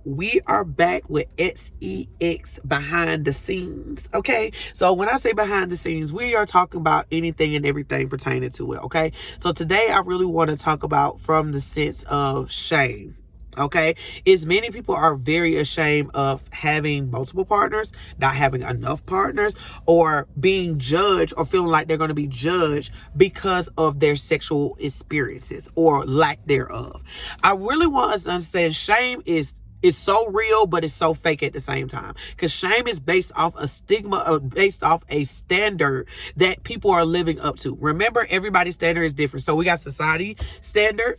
we are back with S.E.X behind the scenes. Okay, so when I say behind the scenes, we are talking about anything and everything pertaining to it. Okay, so today I really want to talk about from the sense of shame. Okay, is many people are very ashamed of having multiple partners, not having enough partners, or being judged or feeling like they're going to be judged because of their sexual experiences or lack thereof. I really want us to understand shame is so real, but it's so fake at the same time. Because shame is based off a stigma, based off a standard that people are living up to. Remember, everybody's standard is different. So we got society standard,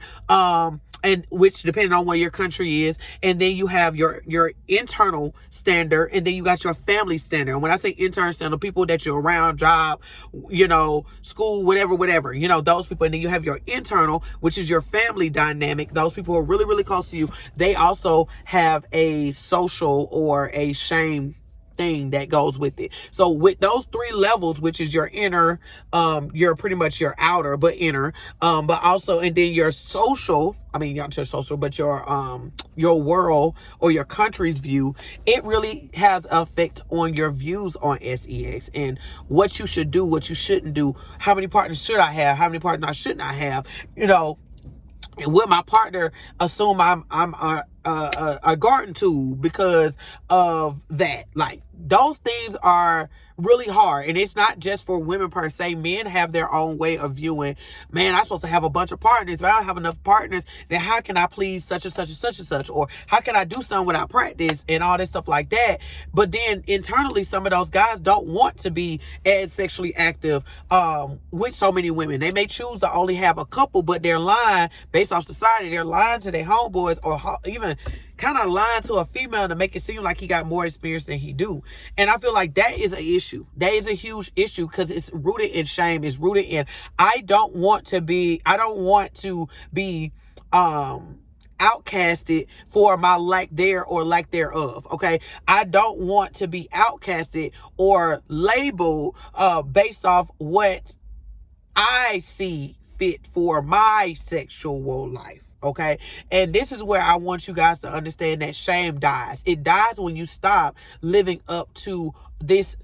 and which depending on where your country is, and then you have your internal standard, and then you got your family standard. And when I say internal standard, people that you're around, job, school, whatever, those people. And then you have your internal, which is your family dynamic. Those people who are really, really close to you. They also have a social or a shame thing that goes with it. So with those three levels, which is your inner, you're pretty much your outer but inner, but also, and then your social, not your social, but your world or your country's view, it really has an effect on your views on S.E.X and what you should do, what you shouldn't do, how many partners should I have, how many partners I should not have, and will my partner assume I'm a garden tool because of that? Like, those things are really hard, and it's not just for women per se. Men have their own way of viewing. Man, I'm supposed to have a bunch of partners. If I don't have enough partners, then how can I please such and such and such and such? Or how can I do something without practice and all this stuff like that? But then internally, some of those guys don't want to be as sexually active with so many women. They may choose to only have a couple, but they're lying based off society. They're lying to their homeboys, or even kind of lying to a female to make it seem like he got more experience than he do. And I feel like that is an issue. That is a huge issue because it's rooted in shame. It's rooted in, I don't want to be outcasted for my lack there or lack thereof. Okay, I don't want to be outcasted or labeled based off what I see fit for my sexual life. Okay, and this is where I want you guys to understand that shame dies. It dies when you stop living up to these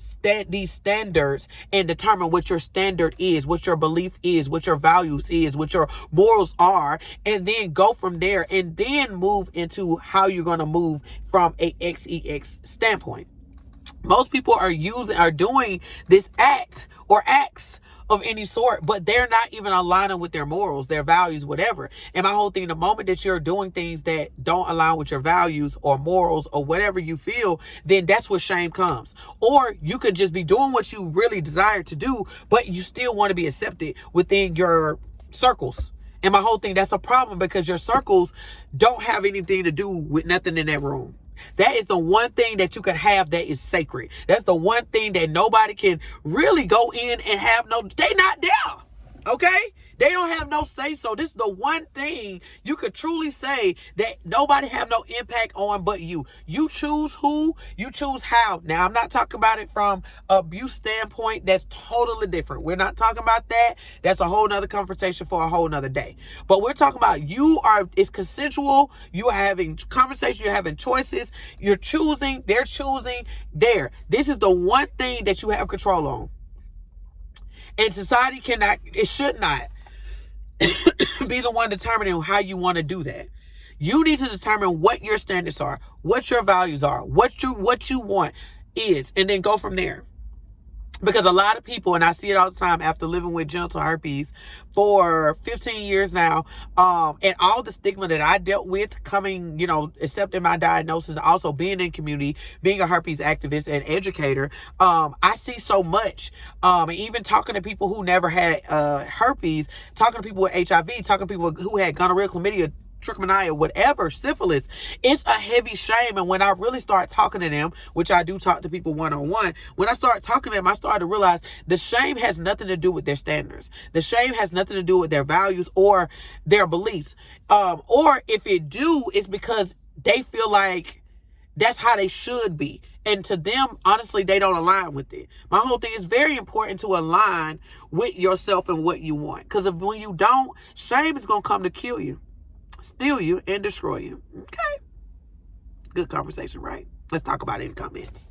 standards and determine what your standard is, what your belief is, what your values is, what your morals are, and then go from there and then move into how you're going to move from a S.E.X standpoint. Most people are doing this act or acts of any sort, but they're not even aligning with their morals, their values, whatever. And my whole thing, the moment that you're doing things that don't align with your values or morals or whatever you feel, then that's where shame comes. Or you could just be doing what you really desire to do, but you still want to be accepted within your circles. And my whole thing, that's a problem because your circles don't have anything to do with nothing in that room. That is the one thing that you can have that is sacred. That's the one thing that nobody can really go in and have they not there. Okay? They don't have no say so. This is the one thing you could truly say that nobody have no impact on but you. You choose who, you choose how. Now, I'm not talking about it from abuse standpoint. That's totally different. We're not talking about that. That's a whole nother conversation for a whole nother day. But we're talking about it's consensual. You're having conversation. You're having choices. You're choosing. They're choosing. This is the one thing that you have control on. And society should not be the one determining how you want to do that. You need to determine what your standards are, what your values are, what you want is, and then go from there. Because a lot of people, and I see it all the time after living with genital herpes for 15 years now, and all the stigma that I dealt with coming, accepting my diagnosis, and also being in community, being a herpes activist and educator, I see so much. And even talking to people who never had herpes, talking to people with HIV, talking to people who had gonorrhea, chlamydia, trichomania, whatever, syphilis, it's a heavy shame. And when I really start talking to them, which I do talk to people one-on-one, when I start talking to them, I start to realize the shame has nothing to do with their standards. The shame has nothing to do with their values or their beliefs. Or if it do, it's because they feel like that's how they should be. And to them, honestly, they don't align with it. My whole thing is very important to align with yourself and what you want. Because when you don't, shame is going to come to kill you, steal you, and destroy you. Okay? Good conversation, right? Let's talk about it in the comments.